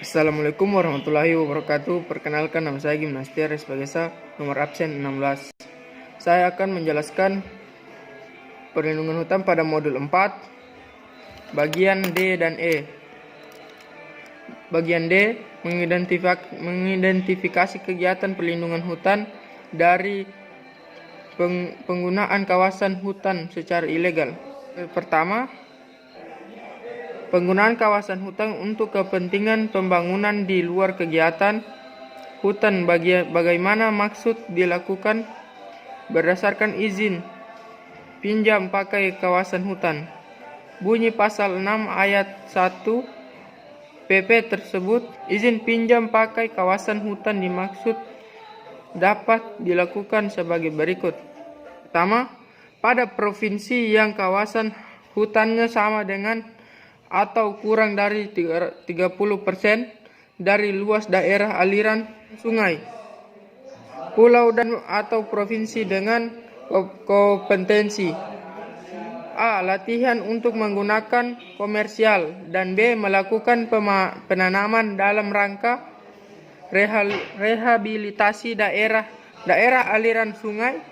Assalamualaikum warahmatullahi wabarakatuh. Perkenalkan, nama saya Gimnastiar Respagesa, nomor absen 16. Saya akan menjelaskan perlindungan hutan pada modul 4, bagian D dan E. Bagian D mengidentifikasi kegiatan perlindungan hutan dari penggunaan kawasan hutan secara ilegal. Pertama, penggunaan kawasan hutan untuk kepentingan pembangunan di luar kegiatan hutan. Bagaimana maksud dilakukan berdasarkan izin pinjam pakai kawasan hutan. Bunyi pasal 6 ayat 1 PP tersebut, izin pinjam pakai kawasan hutan dimaksud dapat dilakukan sebagai berikut. Pertama, pada provinsi yang kawasan hutannya sama dengan atau kurang dari 30% dari luas daerah aliran sungai, pulau dan atau provinsi dengan kompetensi A. Latihan untuk menggunakan komersial, dan B. Melakukan penanaman dalam rangka rehabilitasi daerah aliran sungai,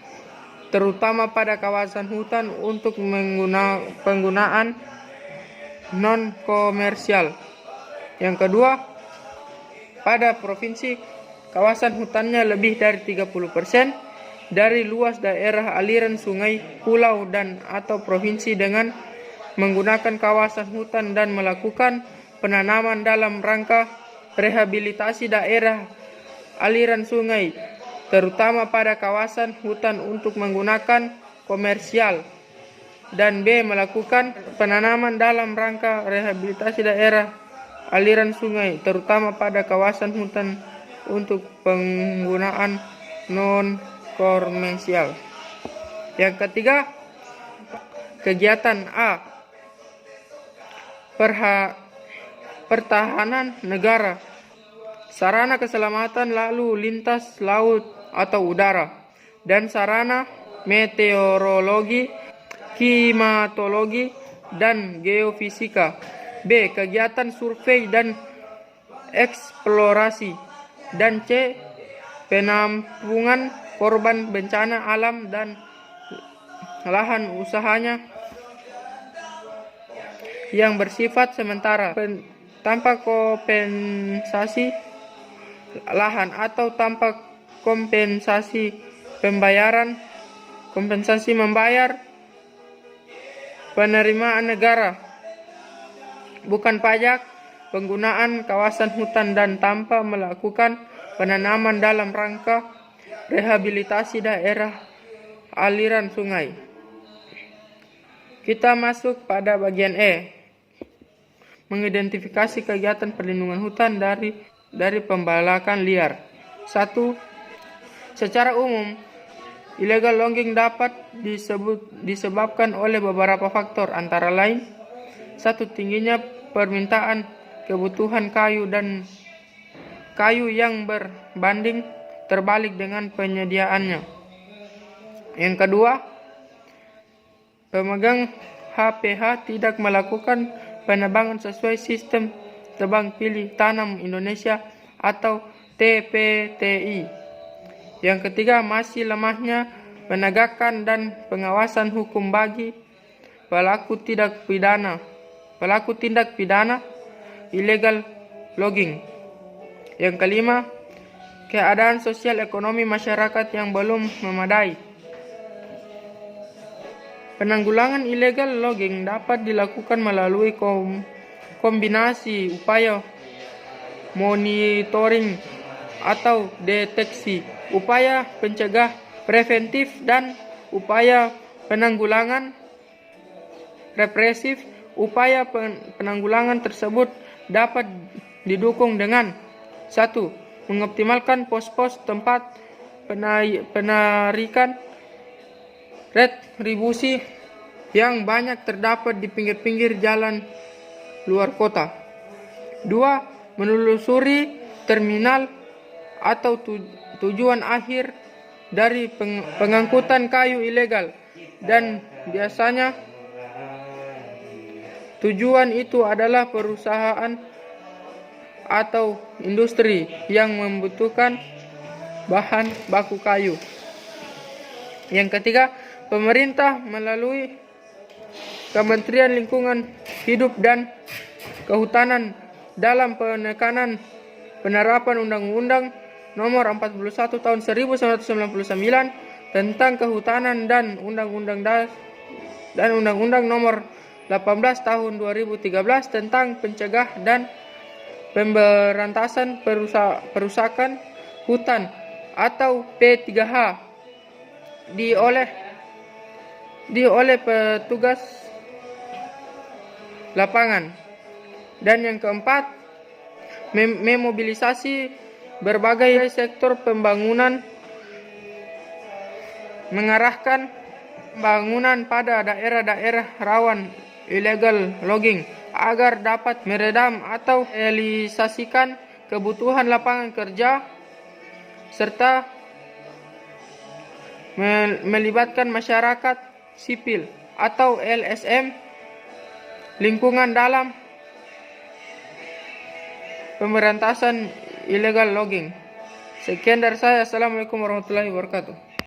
terutama pada kawasan hutan untuk penggunaan non-komersial. Yang kedua, pada provinsi kawasan hutannya lebih dari 30% dari luas daerah aliran sungai, pulau dan atau provinsi dengan menggunakan kawasan hutan dan melakukan penanaman dalam rangka rehabilitasi daerah aliran sungai, terutama pada kawasan hutan untuk menggunakan komersial. Dan B. Melakukan penanaman dalam rangka rehabilitasi daerah aliran sungai, terutama pada kawasan hutan untuk penggunaan non-komersial. Yang ketiga, kegiatan A. Pertahanan negara, sarana keselamatan lalu lintas laut atau udara, dan sarana meteorologi, klimatologi, dan geofisika. B. Kegiatan survei dan eksplorasi. Dan C. Penampungan korban bencana alam dan lahan usahanya yang bersifat sementara tanpa kompensasi lahan atau tanpa kompensasi membayar penerimaan negara, bukan pajak, penggunaan kawasan hutan, dan tanpa melakukan penanaman dalam rangka rehabilitasi daerah aliran sungai. Kita masuk pada bagian E, mengidentifikasi kegiatan perlindungan hutan dari pembalakan liar. 1. Secara umum, illegal logging dapat disebabkan oleh beberapa faktor, antara lain: 1. Tingginya permintaan kebutuhan kayu yang berbanding terbalik dengan penyediaannya. Yang kedua, pemegang HPH tidak melakukan penebangan sesuai sistem tebang pilih tanam Indonesia atau TPTI. Yang ketiga, masih lemahnya penegakan dan pengawasan hukum bagi pelaku tindak pidana illegal logging. Yang kelima, keadaan sosial ekonomi masyarakat yang belum memadai. Penanggulangan illegal logging dapat dilakukan melalui kombinasi upaya monitoring atau deteksi, upaya pencegah preventif, dan upaya penanggulangan represif. Upaya penanggulangan tersebut dapat didukung dengan: 1. Mengoptimalkan pos-pos tempat penarikan retribusi yang banyak terdapat di pinggir-pinggir jalan luar kota. 2. Menelusuri terminal atau tujuan akhir dari pengangkutan kayu ilegal, dan biasanya tujuan itu adalah perusahaan atau industri yang membutuhkan bahan baku kayu. Yang ketiga, pemerintah melalui Kementerian Lingkungan Hidup dan Kehutanan dalam penerapan Undang-Undang Nomor 41 Tahun 1999 tentang Kehutanan dan Undang-Undang Nomor 18 Tahun 2013 tentang Pencegah dan Pemberantasan Perusakan Hutan atau P3H oleh petugas lapangan. Dan yang keempat, memobilisasi berbagai sektor pembangunan, mengarahkan pembangunan pada daerah-daerah rawan illegal logging agar dapat meredam atau realisasikan kebutuhan lapangan kerja serta melibatkan masyarakat sipil atau LSM lingkungan dalam pemberantasan illegal logging. Sekian dari saya. Assalamualaikum warahmatullahi wabarakatuh.